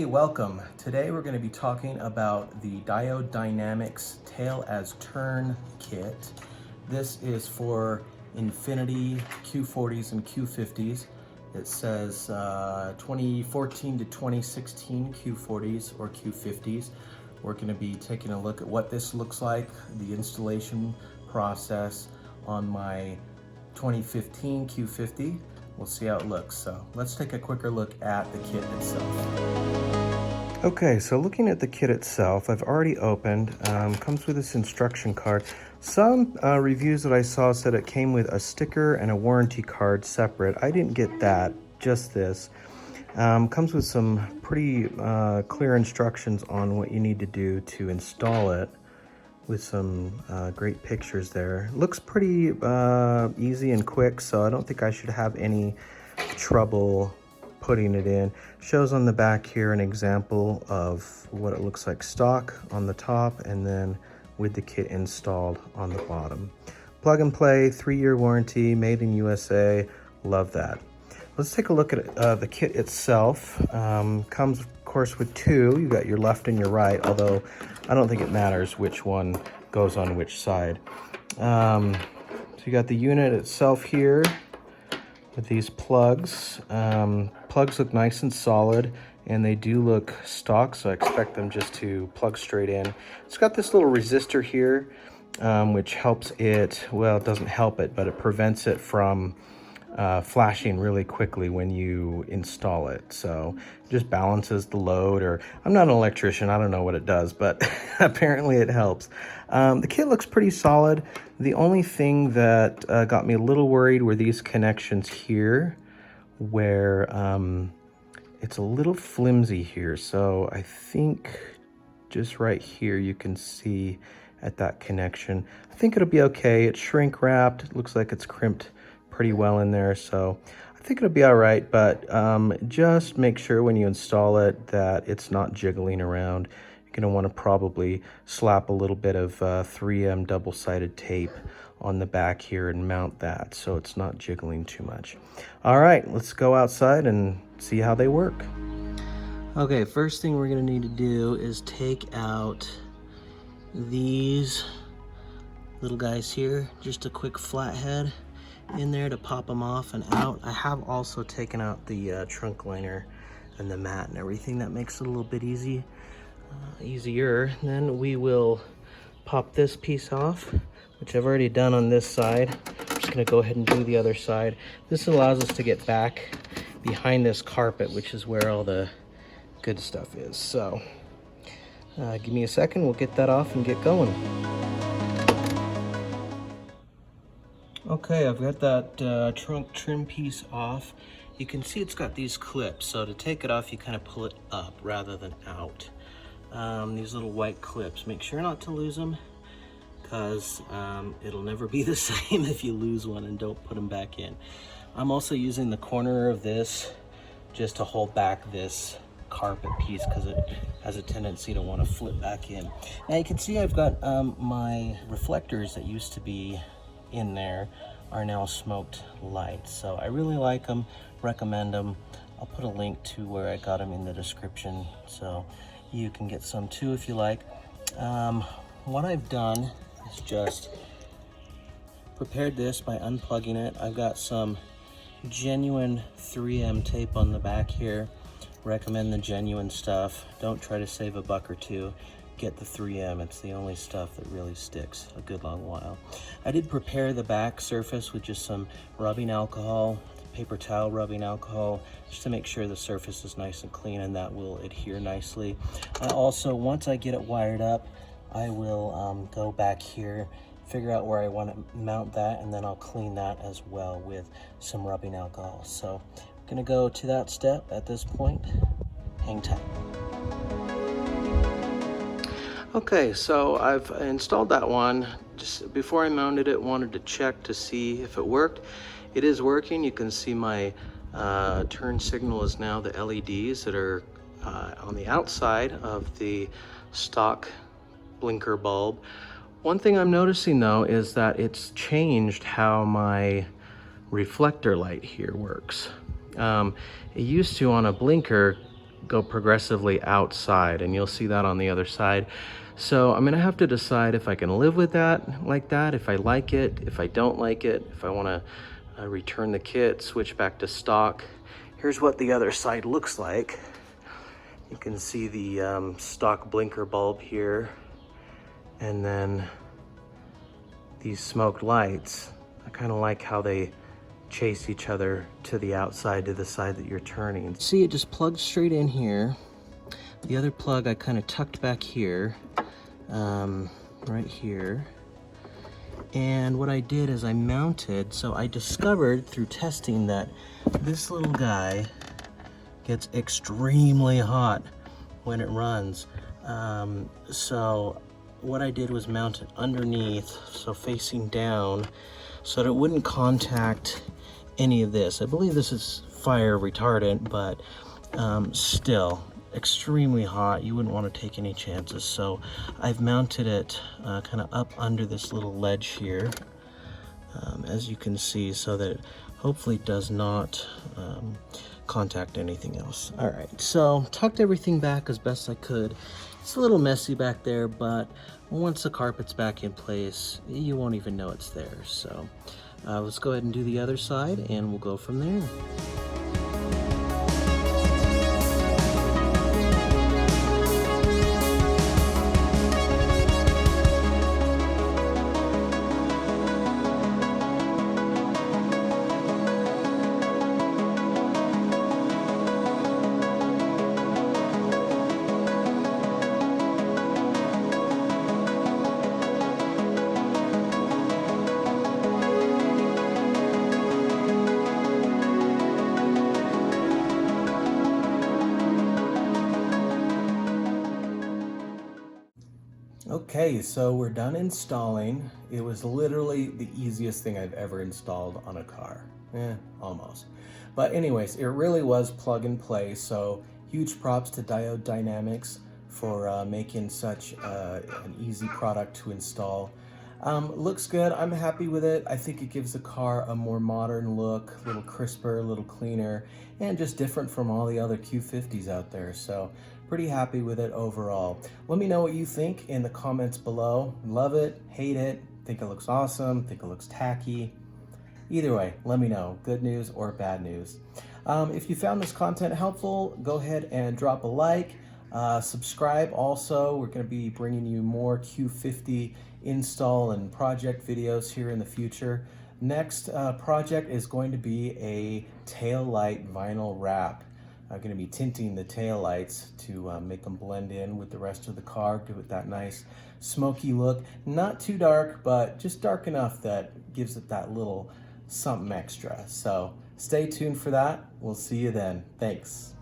Hey, welcome. Today we're going to be talking about the Diode Dynamics Tail as Turn kit. This is for Infiniti Q40s and Q50s. It says 2014 to 2016 Q40s or Q50s. We're going to be taking a look at what this looks like, the installation process on my 2015 Q50. We'll see how it looks. So let's take a quicker look at the kit itself. Okay, so looking at the kit itself, I've already opened. Comes with this instruction card. Some reviews that I saw said it came with a sticker and a warranty card separate. I didn't get that, just this. Comes with some pretty clear instructions on what you need to do to install it, with some great pictures there. Looks pretty easy and quick, so I don't think I should have any trouble putting it in. Shows on the back here an example of what it looks like stock on the top, and then with the kit installed on the bottom. Plug and play, 3-year warranty, made in USA. Love that. Let's take a look at the kit itself. Comes, of course, with two. You got your left and your right, although I don't think it matters which one goes on which side. So you got the unit itself here with these plugs. Plugs look nice and solid, and they do look stock, so I expect them just to plug straight in. It's got this little resistor here, which helps it, well, it doesn't help it, but it prevents it from flashing really quickly when you install it. So it just balances the load, or I'm not an electrician, I don't know what it does, but apparently it helps. The kit looks pretty solid. The only thing that got me a little worried were these connections here, where it's a little flimsy here. So I think just right here you can see at that connection. I think it'll be okay. It's shrink wrapped. It looks like it's crimped pretty well in there, so I think it'll be all right, but just make sure when you install it that it's not jiggling around. You're going to want to probably slap a little bit of 3M double-sided tape on the back here and mount that so it's not jiggling too much. All right, let's go outside and see how they work. Okay, first thing we're going to need to do is take out these little guys here, just a quick flathead in there to pop them off and out. I have also taken out the trunk liner and the mat and everything. That makes it a little bit easier. Then we will pop this piece off, which I've already done on this side. I'm just gonna go ahead and do the other side. This allows us to get back behind this carpet, which is where all the good stuff is. So give me a second, we'll get that off and get going. Okay, I've got that trunk trim piece off. You can see it's got these clips, so to take it off you kind of pull it up rather than out. These little white clips, make sure not to lose them, because it'll never be the same if you lose one and don't put them back in. I'm also using the corner of this just to hold back this carpet piece, because it has a tendency to want to flip back in. Now you can see I've got my reflectors that used to be in there are now smoked light, so I really like them, recommend them. I'll put a link to where I got them in the description, so you can get some too if you like. What I've done is just prepared this by unplugging it. I've got some genuine 3M tape on the back here. Recommend the genuine stuff. Don't try to save a buck or two. Get the 3M, it's the only stuff that really sticks a good long while. I did prepare the back surface with just some rubbing alcohol, paper towel rubbing alcohol, just to make sure the surface is nice and clean, and that will adhere nicely. I also, once I get it wired up, I will go back here, figure out where I want to mount that, and then I'll clean that as well with some rubbing alcohol. So I'm gonna go to that step at this point. Hang tight. Okay, so I've installed that one. Just before I mounted it, wanted to check to see if it worked. It is working. You can see my turn signal is now the LEDs that are on the outside of the stock blinker bulb. One thing I'm noticing though is that it's changed how my reflector light here works. It used to, on a blinker, go progressively outside, and you'll see that on the other side. So I'm gonna have to decide if I can live with that, like that, if I like it, if I don't like it, if I wanna return the kit, switch back to stock. Here's what the other side looks like. You can see the stock blinker bulb here, and then these smoked lights. I kind of like how they chase each other to the outside, to the side that you're turning. See, it just plugs straight in here. The other plug I kind of tucked back here, right here. And what I did is I mounted, so I discovered through testing that this little guy gets extremely hot when it runs. So what I did was mount it underneath, so facing down, so that it wouldn't contact any of this. I believe this is fire retardant, but still extremely hot. You wouldn't want to take any chances. So I've mounted it kind of up under this little ledge here, as you can see, so that it hopefully does not contact anything else. All right, so tucked everything back as best I could. It's a little messy back there, but once the carpet's back in place, you won't even know it's there. So let's go ahead and do the other side, and we'll go from there. Okay, so we're done installing. It was literally the easiest thing I've ever installed on a car. Almost. But anyways, it really was plug and play, so huge props to Diode Dynamics for making such an easy product to install. Looks good, I'm happy with it. I think it gives the car a more modern look, a little crisper, a little cleaner, and just different from all the other Q50s out there. So pretty happy with it overall. Let me know what you think in the comments below. Love it, hate it, think it looks awesome, think it looks tacky. Either way, let me know, good news or bad news. If you found this content helpful, go ahead and drop a like. Subscribe also. We're going to be bringing you more Q50 install and project videos here in the future. Next project is going to be a tail light vinyl wrap. I'm going to be tinting the tail lights to make them blend in with the rest of the car, give it that nice smoky look. Not too dark, but just dark enough that gives it that little something extra. So stay tuned for that. We'll see you then. Thanks.